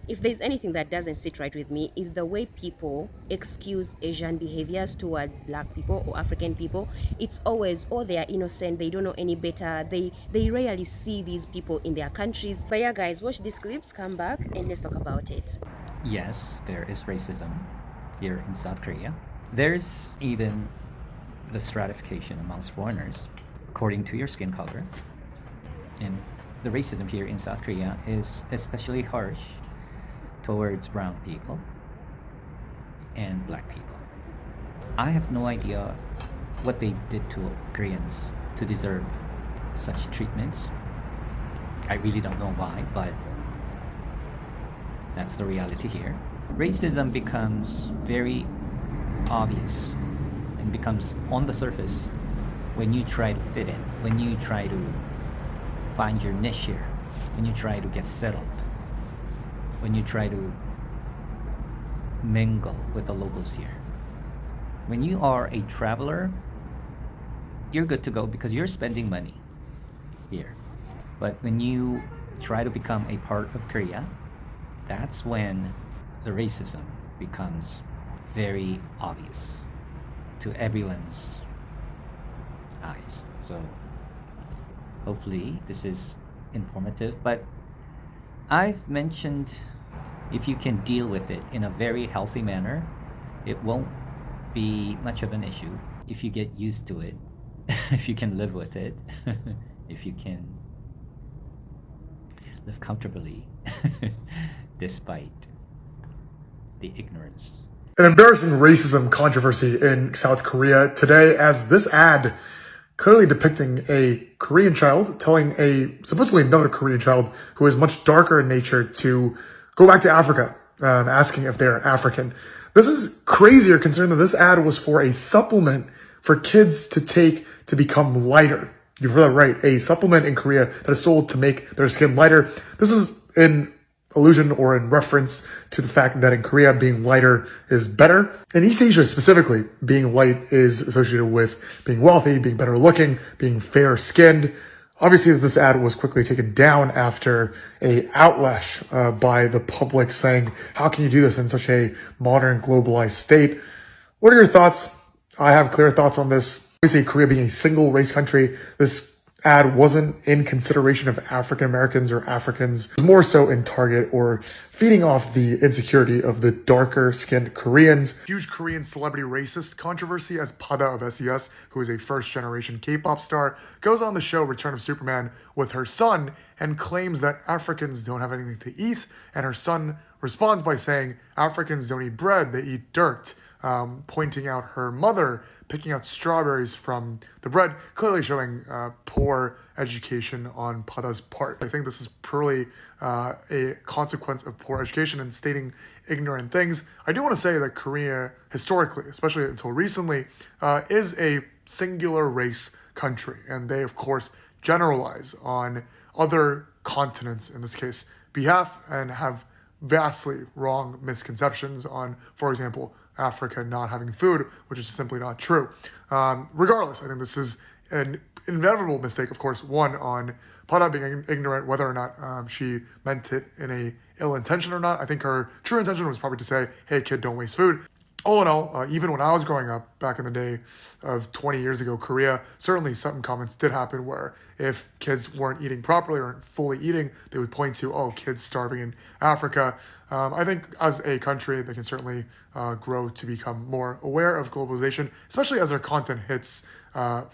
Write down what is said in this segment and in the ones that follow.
if there's anything that doesn't sit right with me, is the way people excuse Asian behaviors towards black people or African people. It's always, oh, they are innocent, they don't know any better, they rarely see these people in their countries. But yeah, guys, watch these clips, come back, and let's talk about it. Yes, there is racism here in South Korea. There's even the stratification amongst foreigners according to your skin color. And the racism here in South Korea is especially harsh towards brown people and black people. I have no idea what they did to Koreans to deserve such treatments. I really don't know why, but that's the reality here. Racism becomes very obvious and becomes on the surface when you try to fit in, when you try to find your niche here, when you try to get settled, when you try to mingle with the locals here. When you are a traveler, you're good to go because you're spending money here. But when you try to become a part of Korea, that's when the racism becomes very obvious to everyone's eyes. So hopefully this is informative, but I've mentioned if you can deal with it in a very healthy manner, it won't be much of an issue. If you get used to it, if you can live with it, if you can live comfortably despite the ignorance. An embarrassing racism controversy in South Korea today, as this ad clearly depicting a Korean child telling a supposedly another Korean child who is much darker in nature to go back to Africa, asking if they're African. This is crazier considering that this ad was for a supplement for kids to take to become lighter. You've read that right. A supplement in Korea that is sold to make their skin lighter. This is in allusion or in reference to the fact that in Korea, being lighter is better. In East Asia specifically, being light is associated with being wealthy, being better looking, being fair skinned. Obviously, this ad was quickly taken down after a outlash by the public saying, how can you do this in such a modern globalized state? What are your thoughts? I have clear thoughts on this. Obviously, Korea being a single race country, this ad wasn't in consideration of African Americans or Africans, more so in target or feeding off the insecurity of the darker skinned Koreans. Huge Korean celebrity racist controversy as 𝗙𝗶𝗍𝗄 of SES, who is a first generation K-pop star, goes on the show Return of Superman with her son and claims that Africans don't have anything to eat, and her son responds by saying Africans don't eat bread, they eat dirt. Pointing out her mother picking out strawberries from the bread, clearly showing poor education on 𝗙𝗶𝗍's part. I think this is purely a consequence of poor education and stating ignorant things. I do want to say that Korea, historically, especially until recently, is a singular race country, and they, of course, generalize on other continents, in this case, behalf, and have vastly wrong misconceptions on, for example, Africa not having food, which is simply not true. Regardless, I think this is an inevitable mistake, of course, one on 𝗙𝗶𝗍 being ignorant, whether or not she meant it in a ill intention or not. I think her true intention was probably to say, hey kid, don't waste food. All in all, even when I was growing up back in the day of 20 years ago, Korea, certainly certain comments did happen where if kids weren't eating properly or fully eating, they would point to, oh, kids starving in Africa. I think as a country, they can certainly grow to become more aware of globalization, especially as their content hits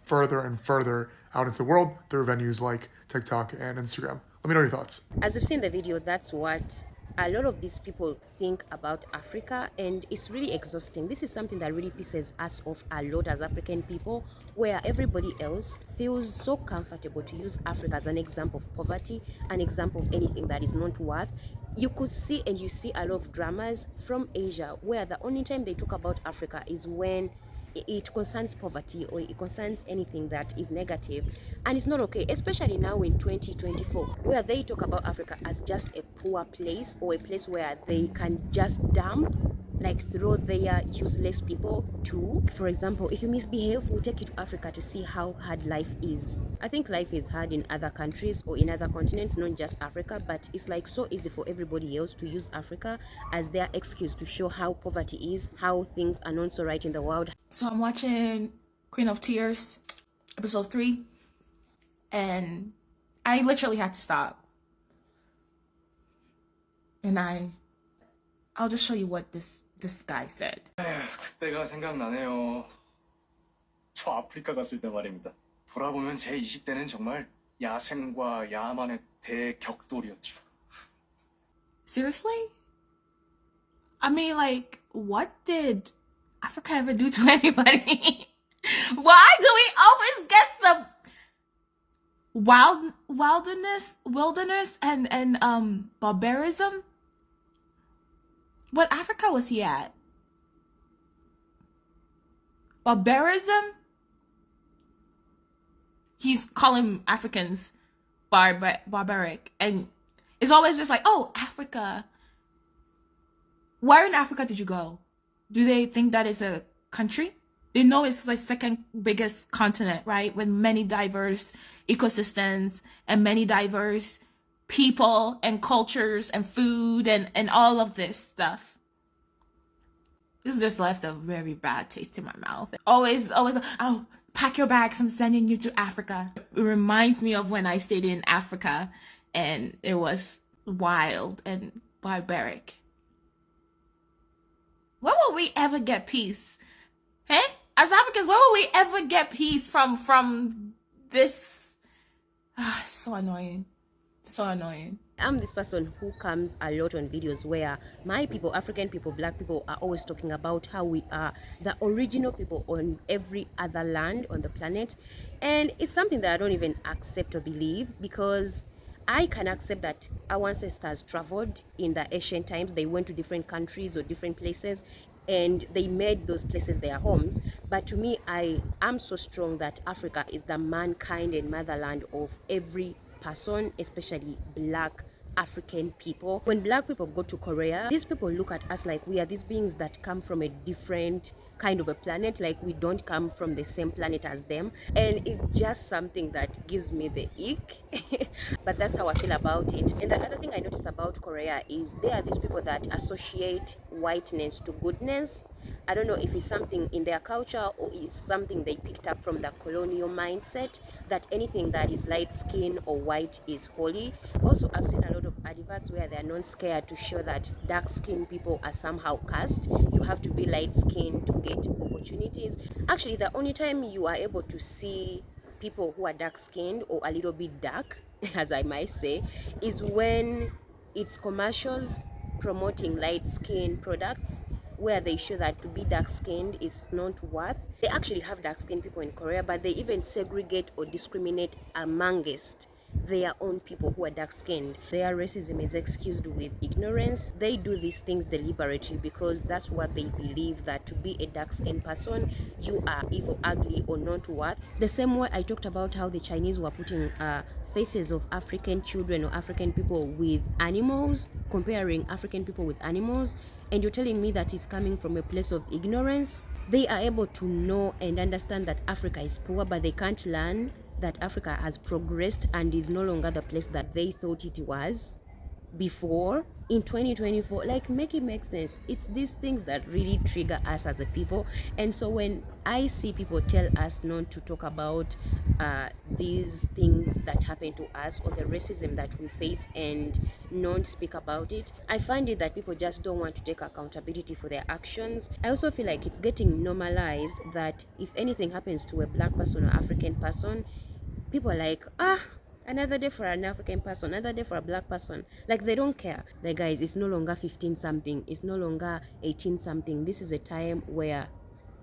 further and further out into the world through venues like TikTok and Instagram. Let me know your thoughts. As you've seen the video, that's what a lot of these people think about Africa, and it's really exhausting. This is something that really pisses us off a lot as African people, where everybody else feels so comfortable to use Africa as an example of poverty, an example of anything that is not worth. You could see, and you see a lot of dramas from Asia where the only time they talk about Africa is when it concerns poverty or it concerns anything that is negative, and it's not okay, especially now in 2024 where they talk about Africa as just a poor place or a place where they can just dump like throw their useless people too. For example, if you misbehave, we'll take you to Africa to see how hard life is. I think life is hard in other countries or in other continents, not just Africa, but it's like so easy for everybody else to use Africa as their excuse to show how poverty is, how things are not so right in the world. So I'm watching Queen of Tears, episode 3, and I literally had to stop. And I'll just show you what this guy said. 그때가 생각나네요. 저 아프리카 갔을 때 말입니다. 돌아보면 제 20대는 정말 야생과 야만의 대격돌이었죠. Seriously? I mean, like, what did Africa ever do to anybody? Why do we always get the wilderness and barbarism? What Africa was he at? Barbarism? He's calling Africans barbaric, and it's always just like, oh, Africa. Where in Africa did you go? Do they think that is a country? They know it's like second biggest continent, right? With many diverse ecosystems and many diverse people and cultures and food and all of this stuff. This just left a very bad taste in my mouth. Always, oh, pack your bags, I'm sending you to Africa. It reminds me of when I stayed in Africa and it was wild and barbaric. When will we ever get peace? Hey? As Africans, when will we ever get peace from this? So annoying. So annoying. I'm this person who comes a lot on videos where my people, African people, black people, are always talking about how we are the original people on every other land on the planet. And it's something that I don't even accept or believe, because I can accept that our ancestors traveled in the ancient times. They went to different countries or different places and they made those places their homes. But to me, I am so strong that Africa is the mankind and motherland of every person, especially black African people. When black people go to Korea, these people look at us like we are these beings that come from a different kind of a planet, like we don't come from the same planet as them, and it's just something that gives me the ick. But that's how I feel about it. And the other thing I notice about Korea is there are these people that associate whiteness to goodness. I don't know if it's something in their culture or it's something they picked up from the colonial mindset that anything that is light skin or white is holy. Also, I've seen a lot of adverts where they're not scared to show that dark skinned people are somehow cursed. You have to be light skinned to get opportunities. Actually, the only time you are able to see people who are dark skinned or a little bit dark, as I might say, is when it's commercials promoting light skin products, where they show that to be dark-skinned is not worth. They actually have dark-skinned people in Korea, but they even segregate or discriminate amongst their own people who are dark-skinned. Their racism is excused with ignorance. They do these things deliberately because that's what they believe, that to be a dark-skinned person, you are evil, ugly, or not worth. The same way I talked about how the Chinese were putting faces of African children or African people with animals, comparing African people with animals, and you're telling me that it's coming from a place of ignorance. They are able to know and understand that Africa is poor, but they can't learn that Africa has progressed and is no longer the place that they thought it was before in 2024. Like, make it make sense. It's these things that really trigger us as a people. And so when I see people tell us not to talk about these things that happen to us or the racism that we face and not speak about it, I find it that people just don't want to take accountability for their actions. I also feel like it's getting normalized that if anything happens to a black person or African person, people are like, another day for an African person, another day for a black person. Like, they don't care. Like, guys, it's no longer 15 something, it's no longer 18 something. This is a time where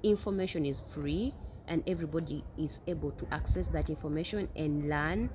information is free and everybody is able to access that information and learn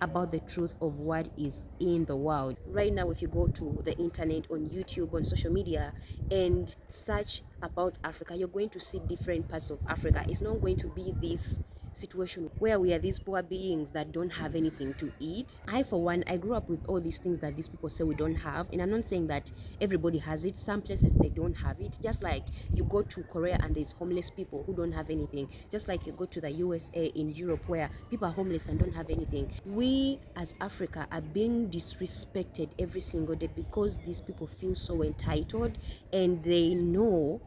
about the truth of what is in the world. Right now, if you go to the internet, on YouTube, on social media, and search about Africa, you're going to see different parts of Africa. It's not going to be this situation where we are these poor beings that don't have anything to eat. I, for one, I grew up with all these things that these people say we don't have, and I'm not saying that everybody has it. Some places they don't have it. Just like you go to Korea and there's homeless people who don't have anything. Just like you go to the USA, in Europe, where people are homeless and don't have anything. We as Africa are being disrespected every single day because these people feel so entitled, and they know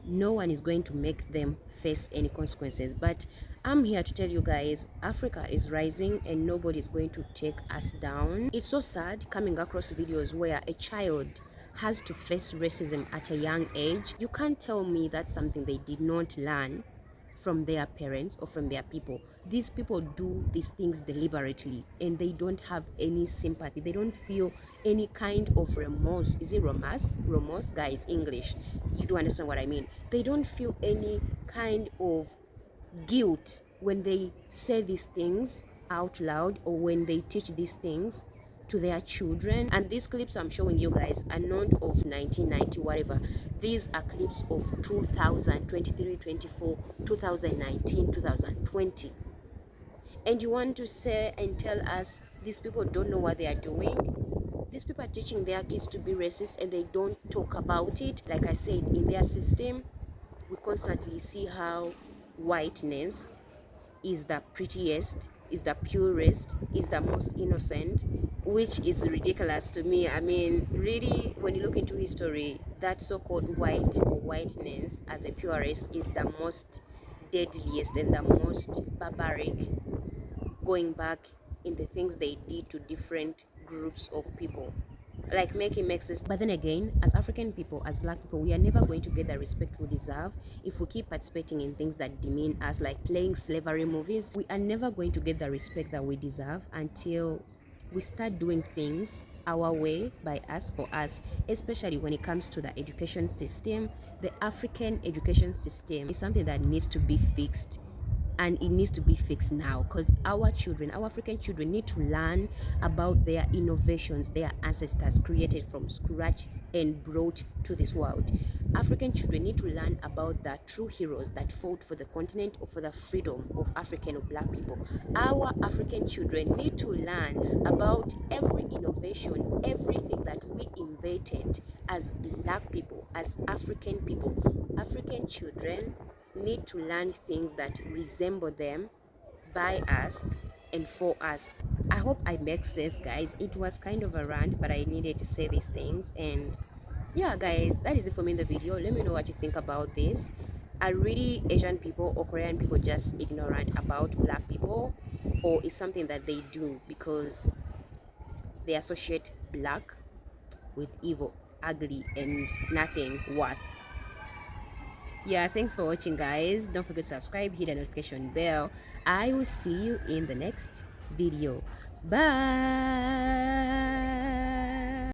no one is going to make them face any consequences. But I'm here to tell you guys, Africa is rising and nobody is going to take us down. It's so sad coming across videos where a child has to face racism at a young age. You can't tell me that's something they did not learn from their parents or from their people. These people do these things deliberately and they don't have any sympathy. They don't feel any kind of remorse. Is it remorse? Remorse, guys, English. You do understand what I mean. They don't feel any kind of guilt when they say these things out loud or when they teach these things to their children. And these clips I'm showing you guys are not of 1990 whatever. These are clips of 2023, 24, 2019, 2020. And you want to say and tell us these people don't know what they are doing? These people are teaching their kids to be racist and they don't talk about it. Like I said, in their system we constantly see how whiteness is the prettiest, is the purest, is the most innocent, which is ridiculous to me. I mean, really, when you look into history, that so-called white or whiteness as a purest is the most deadliest and the most barbaric, going back in the things they did to different groups of people. Like, make it make sense. But then again, as African people, as black people, we are never going to get the respect we deserve if we keep participating in things that demean us, like playing slavery movies. We are never going to get the respect that we deserve until we start doing things our way, by us, for us, especially when it comes to the education system. The African education system is something that needs to be fixed, and it needs to be fixed now, because our children, our African children, need to learn about their innovations their ancestors created from scratch and brought to this world. African children need to learn about the true heroes that fought for the continent or for the freedom of African or black people. Our African children need to learn about every innovation, everything that we invented as black people, as African people. African children need to learn things that resemble them, by us, and for us. I hope I make sense, guys. It was kind of a rant, but I needed to say these things. And yeah, guys, that is it for me in the video. Let me know what you think about this. Are really Asian people or Korean people just ignorant about black people, or is something that they do because they associate black with evil, ugly, and nothing worth? Yeah, thanks for watching, guys. Don't forget to subscribe, hit the notification bell. I will see you in the next video. Bye.